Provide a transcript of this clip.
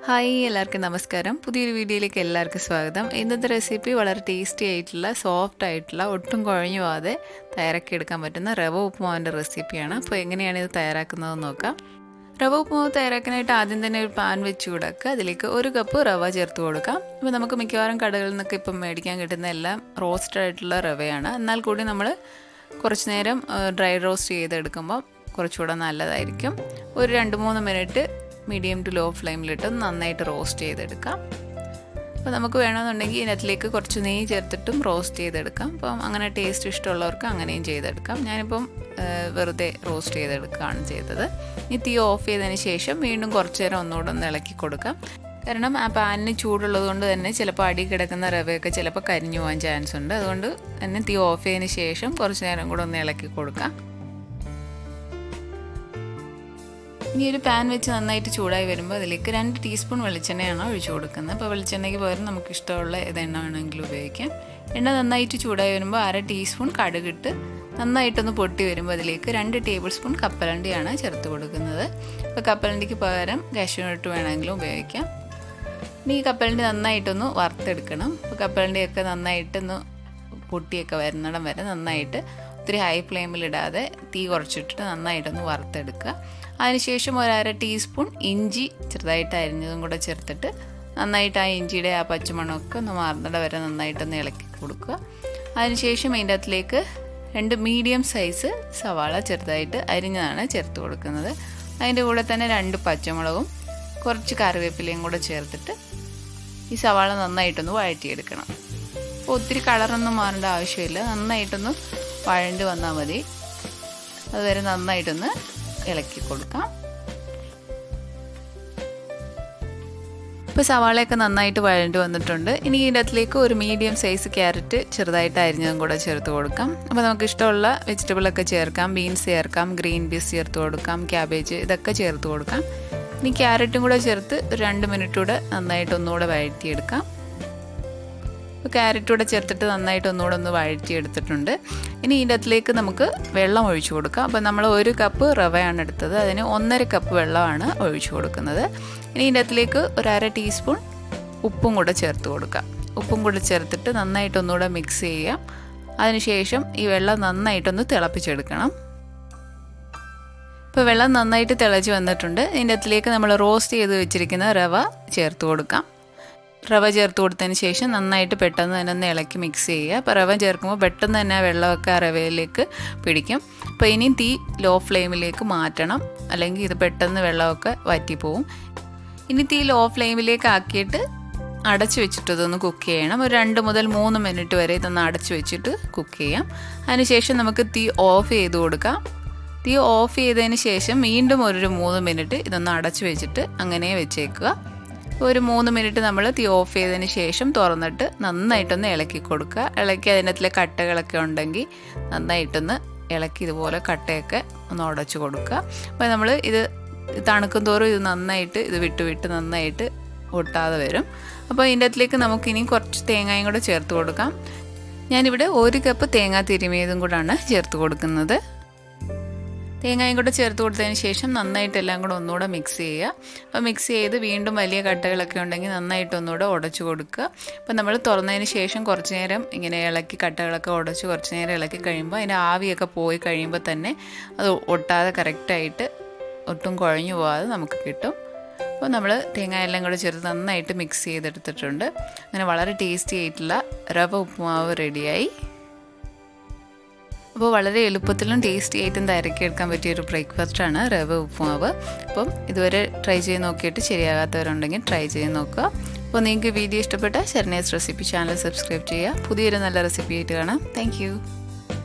Hi എല്ലാവർക്കും നമസ്കാരം. പുതിയൊരു വീഡിയോയിലേക്ക് എല്ലാവർക്കും സ്വാഗതം. ഇന്നത്തെ റെസിപ്പി വളരെ ടേസ്റ്റി ആയിട്ടുള്ള സോഫ്റ്റ് ആയിട്ടുള്ള ഒട്ടും കുഴഞ്ഞു പോകാതെ തയ്യാറാക്കിയെടുക്കാൻ പറ്റുന്ന റവ ഉപ്പുമാവിൻ്റെ റെസിപ്പിയാണ്. അപ്പോൾ എങ്ങനെയാണ് ഇത് തയ്യാറാക്കുന്നതെന്ന് നോക്കാം. റവ ഉപ്പുമാവ് തയ്യാറാക്കാനായിട്ട് ആദ്യം തന്നെ ഒരു പാൻ വെച്ച് കൊടുക്കുക. അതിലേക്ക് 1 കപ്പ് റവ ചേർത്ത് കൊടുക്കാം. ഇപ്പോൾ നമുക്ക് മിക്കവാറും കടകളിൽ നിന്നൊക്കെ ഇപ്പം മേടിക്കാൻ കിട്ടുന്ന എല്ലാം റോസ്റ്റഡ് ആയിട്ടുള്ള റവയാണ്. എന്നാൽ കൂടി നമ്മൾ കുറച്ച് നേരം ഡ്രൈ റോസ്റ്റ് ചെയ്തെടുക്കുമ്പോൾ കുറച്ചുകൂടെ നല്ലതായിരിക്കും. ഒരു 2-3 മിനിറ്റ് മീഡിയം ടു ലോ ഫ്ലെയിമിലിട്ട് നന്നായിട്ട് റോസ്റ്റ് ചെയ്തെടുക്കാം. അപ്പോൾ നമുക്ക് വേണമെന്നുണ്ടെങ്കിൽ ഇതിനകത്തിലേക്ക് കുറച്ച് നെയ്യ് ചേർത്തിട്ടും റോസ്റ്റ് ചെയ്തെടുക്കാം. അപ്പം അങ്ങനെ ടേസ്റ്റ് ഇഷ്ടമുള്ളവർക്ക് അങ്ങനെയും ചെയ്തെടുക്കാം. ഞാനിപ്പം വെറുതെ റോസ്റ്റ് ചെയ്തെടുക്കുകയാണ് ചെയ്തത്. ഈ തീ ഓഫ് ചെയ്തതിന് ശേഷം വീണ്ടും കുറച്ച് നേരം ഒന്നുകൂടെ ഒന്ന് ഇളക്കി കൊടുക്കാം. കാരണം ആ പാനിന് ചൂടുള്ളത് കൊണ്ട് തന്നെ ചിലപ്പോൾ അടി കിടക്കുന്ന റവയൊക്കെ ചിലപ്പോൾ കരിഞ്ഞു പോകാൻ ചാൻസ് ഉണ്ട്. അതുകൊണ്ട് തന്നെ തീ ഓഫ് ചെയ്തതിന് ശേഷം കുറച്ച് നേരം കൂടെ ഒന്ന് ഇളക്കി കൊടുക്കാം. ഇനി ഒരു പാൻ വെച്ച് നന്നായിട്ട് ചൂടായി വരുമ്പോൾ അതിലേക്ക് 2 ടീസ്പൂൺ വെളിച്ചെണ്ണയാണ് ഒഴിച്ചു കൊടുക്കുന്നത്. അപ്പോൾ വെളിച്ചെണ്ണയ്ക്ക് പകരം നമുക്ക് ഇഷ്ടമുള്ള ഏതെണ്ണ വേണമെങ്കിലും ഉപയോഗിക്കാം. എണ്ണ നന്നായിട്ട് ചൂടായി വരുമ്പോൾ 1/2 ടീസ്പൂൺ കടുകിട്ട് നന്നായിട്ടൊന്ന് പൊട്ടി വരുമ്പോൾ അതിലേക്ക് 2 ടേബിൾ സ്പൂൺ കപ്പലണ്ടിയാണ് ചേർത്ത് കൊടുക്കുന്നത്. അപ്പോൾ കപ്പലണ്ടിക്ക് പകരം കാഷ്യൂനട്ട് വേണമെങ്കിലും ഉപയോഗിക്കാം. ഇനി ഈ കപ്പലണ്ടി നന്നായിട്ടൊന്ന് വറുത്തെടുക്കണം. അപ്പോൾ കപ്പലണ്ടിയൊക്കെ നന്നായിട്ടൊന്ന് പൊട്ടിയൊക്കെ വരുന്നിടം വരെ നന്നായിട്ട് ഒത്തിരി ഹൈ ഫ്ലെയിമിലിടാതെ തീ കുറച്ചിട്ടിട്ട് നന്നായിട്ടൊന്ന് വറുത്തെടുക്കുക. അതിനുശേഷം 1/2 ടീസ്പൂൺ ഇഞ്ചി ചെറുതായിട്ട് അരിഞ്ഞതും കൂടെ ചേർത്തിട്ട് നന്നായിട്ട് ആ ഇഞ്ചിയുടെ ആ പച്ചമണമൊക്കെ ഒന്ന് മാറുന്നിട വരെ നന്നായിട്ടൊന്ന് ഇളക്കി കൊടുക്കുക. അതിനുശേഷം അതിൻ്റെ അകത്തിലേക്ക് 2 മീഡിയം സൈസ് സവാള ചെറുതായിട്ട് അരിഞ്ഞതാണ് ചേർത്ത് കൊടുക്കുന്നത്. അതിൻ്റെ കൂടെ തന്നെ 2 പച്ചമുളകും കുറച്ച് കറിവേപ്പിലയും കൂടെ ചേർത്തിട്ട് ഈ സവാള നന്നായിട്ടൊന്ന് വഴറ്റിയെടുക്കണം. അപ്പോൾ ഒത്തിരി കളറൊന്നും മാറേണ്ട ആവശ്യമില്ല, നന്നായിട്ടൊന്ന് വഴണ്ട് വന്നാൽ മതി. അതുവരെ നന്നായിട്ടൊന്ന് ഇളക്കി കൊടുക്കാം. ഇപ്പോൾ സവാളയൊക്കെ നന്നായിട്ട് വഴണ്ട് വന്നിട്ടുണ്ട്. ഇനി ഇതിൻ്റെ അകത്തിലേക്ക് ഒരു മീഡിയം സൈസ് ക്യാരറ്റ് ചെറുതായിട്ട് അരിഞ്ഞതും കൂടെ ചേർത്ത് കൊടുക്കാം. അപ്പോൾ നമുക്ക് ഇഷ്ടമുള്ള വെജിറ്റബിളൊക്കെ ചേർക്കാം. ബീൻസ് ചേർക്കാം, ഗ്രീൻ പീസ് ചേർത്ത് കൊടുക്കാം, ക്യാബേജ് ഇതൊക്കെ ചേർത്ത് കൊടുക്കാം. ഇനി ക്യാരറ്റും കൂടെ ചേർത്ത് ഒരു 2 മിനിറ്റ് കൂടെ നന്നായിട്ട് ഒന്നുകൂടെ വഴറ്റിയെടുക്കാം. അപ്പോൾ ക്യാരറ്റ് കൂടെ ചേർത്തിട്ട് നന്നായിട്ട് ഒന്നുകൂടെ ഒന്ന് വഴറ്റിയെടുത്തിട്ടുണ്ട്. ഇനി ഇതിൻ്റെ അകത്തിലേക്ക് നമുക്ക് വെള്ളം ഒഴിച്ചു കൊടുക്കാം. അപ്പോൾ നമ്മൾ 1 കപ്പ് റവയാണ് എടുത്തത്, അതിന് 1.5 കപ്പ് വെള്ളമാണ് ഒഴിച്ചു കൊടുക്കുന്നത്. ഇനി ഇതിൻ്റെ അകത്തിലേക്ക് ഒരു 1/2 ടീസ്പൂൺ ഉപ്പും കൂടെ ചേർത്ത് കൊടുക്കാം. ഉപ്പും കൂടെ ചേർത്തിട്ട് നന്നായിട്ട് ഒന്നുകൂടെ മിക്സ് ചെയ്യാം. അതിനുശേഷം ഈ വെള്ളം നന്നായിട്ടൊന്ന് തിളപ്പിച്ചെടുക്കണം. ഇപ്പോൾ വെള്ളം നന്നായിട്ട് തിളച്ച് വന്നിട്ടുണ്ട്. ഇതിൻ്റെ അകത്തിലേക്ക് നമ്മൾ റോസ്റ്റ് ചെയ്ത് വെച്ചിരിക്കുന്ന റവ ചേർത്ത് കൊടുക്കാം. റവ ചേർത്ത് കൊടുത്തതിന് ശേഷം നന്നായിട്ട് പെട്ടെന്ന് തന്നെ ഒന്ന് ഇളക്കി മിക്സ് ചെയ്യുക. അപ്പോൾ റവ ചേർക്കുമ്പോൾ പെട്ടെന്ന് തന്നെ ആ വെള്ളമൊക്കെ ആ റവയിലേക്ക് പിടിക്കും. അപ്പോൾ ഇനിയും തീ ലോ ഫ്ലെയിമിലേക്ക് മാറ്റണം, അല്ലെങ്കിൽ ഇത് പെട്ടെന്ന് വെള്ളമൊക്കെ വറ്റിപ്പോവും. ഇനി തീ ലോ ഫ്ലെയിമിലേക്ക് ആക്കിയിട്ട് അടച്ചു വെച്ചിട്ട് ഇതൊന്ന് കുക്ക് ചെയ്യണം. ഒരു 2 മുതൽ 3 മിനിറ്റ് വരെ ഇതൊന്ന് അടച്ചു വെച്ചിട്ട് കുക്ക് ചെയ്യാം. അതിനുശേഷം നമുക്ക് തീ ഓഫ് ചെയ്ത് കൊടുക്കാം. തീ ഓഫ് ചെയ്തതിന് ശേഷം വീണ്ടും ഒരു 3 മിനിറ്റ് ഇതൊന്ന് അടച്ചു വെച്ചിട്ട് അങ്ങനെ വെച്ചേക്കുക. ഒരു 3 മിനിറ്റ് നമ്മൾ തീ ഓഫ് ചെയ്തതിന് ശേഷം തുറന്നിട്ട് നന്നായിട്ടൊന്ന് ഇളക്കി കൊടുക്കുക. ഇളക്കി അതിനകത്തിലെ കട്ടകളൊക്കെ ഉണ്ടെങ്കിൽ നന്നായിട്ടൊന്ന് ഇളക്കി ഇതുപോലെ കട്ടയൊക്കെ ഒന്ന് ഉടച്ചു കൊടുക്കുക. അപ്പോൾ നമ്മൾ ഇത് തണുക്കും തോറും ഇത് നന്നായിട്ട് ഇത് വിട്ട് നന്നായിട്ട് ഒട്ടാതെ വരും. അപ്പോൾ ഇതിൻ്റെ അകത്തിലേക്ക് നമുക്കിനി കുറച്ച് തേങ്ങയും കൂടെ ചേർത്ത് കൊടുക്കാം. ഞാനിവിടെ 1 കപ്പ് തേങ്ങ തിരുമിയതും കൂടാണ് ചേർത്ത് കൊടുക്കുന്നത്. തേങ്ങയും കൂടെ ചേർത്ത് കൊടുത്തതിന് ശേഷം നന്നായിട്ട് എല്ലാം കൂടെ ഒന്നുകൂടെ മിക്സ് ചെയ്യുക. അപ്പോൾ മിക്സ് ചെയ്ത് വീണ്ടും വലിയ കട്ടകളൊക്കെ ഉണ്ടെങ്കിൽ നന്നായിട്ട് ഒന്നുകൂടെ ഉടച്ചു കൊടുക്കുക. അപ്പോൾ നമ്മൾ തുറന്നതിന് ശേഷം കുറച്ച് നേരം ഇങ്ങനെ ഇളക്കി കട്ടകളൊക്കെ ഉടച്ച് കുറച്ച് നേരം ഇളക്കി കഴിയുമ്പോൾ അതിൻ്റെ ആവിയൊക്കെ പോയി കഴിയുമ്പോൾ തന്നെ അത് ഒട്ടാതെ കറക്റ്റായിട്ട് ഒട്ടും കുഴഞ്ഞു പോകാതെ നമുക്ക് കിട്ടും. അപ്പോൾ നമ്മൾ തേങ്ങ എല്ലാം കൂടെ ചേർത്ത് നന്നായിട്ട് മിക്സ് ചെയ്തെടുത്തിട്ടുണ്ട്. അങ്ങനെ വളരെ ടേസ്റ്റി ആയിട്ടുള്ള റവ ഉപ്പുമാവ് റെഡിയായി. അപ്പോൾ വളരെ എളുപ്പത്തിലും ടേസ്റ്റി ആയിട്ടും തയ്യാറാക്കിയെടുക്കാൻ പറ്റിയൊരു ബ്രേക്ക്ഫാസ്റ്റാണ് റവ ഉപ്പുമാവ്. അപ്പം ഇതുവരെ ട്രൈ ചെയ്ത് നോക്കിയിട്ട് ശരിയാകാത്തവരുണ്ടെങ്കിൽ ട്രൈ ചെയ്ത് നോക്കുക. അപ്പോൾ നിങ്ങൾക്ക് വീഡിയോ ഇഷ്ടപ്പെട്ടാൽ ശരണ്യാസ് റെസിപ്പി ചാനൽ സബ്സ്ക്രൈബ് ചെയ്യുക. പുതിയൊരു നല്ല റെസിപ്പി ആയിട്ട് കാണാം. താങ്ക്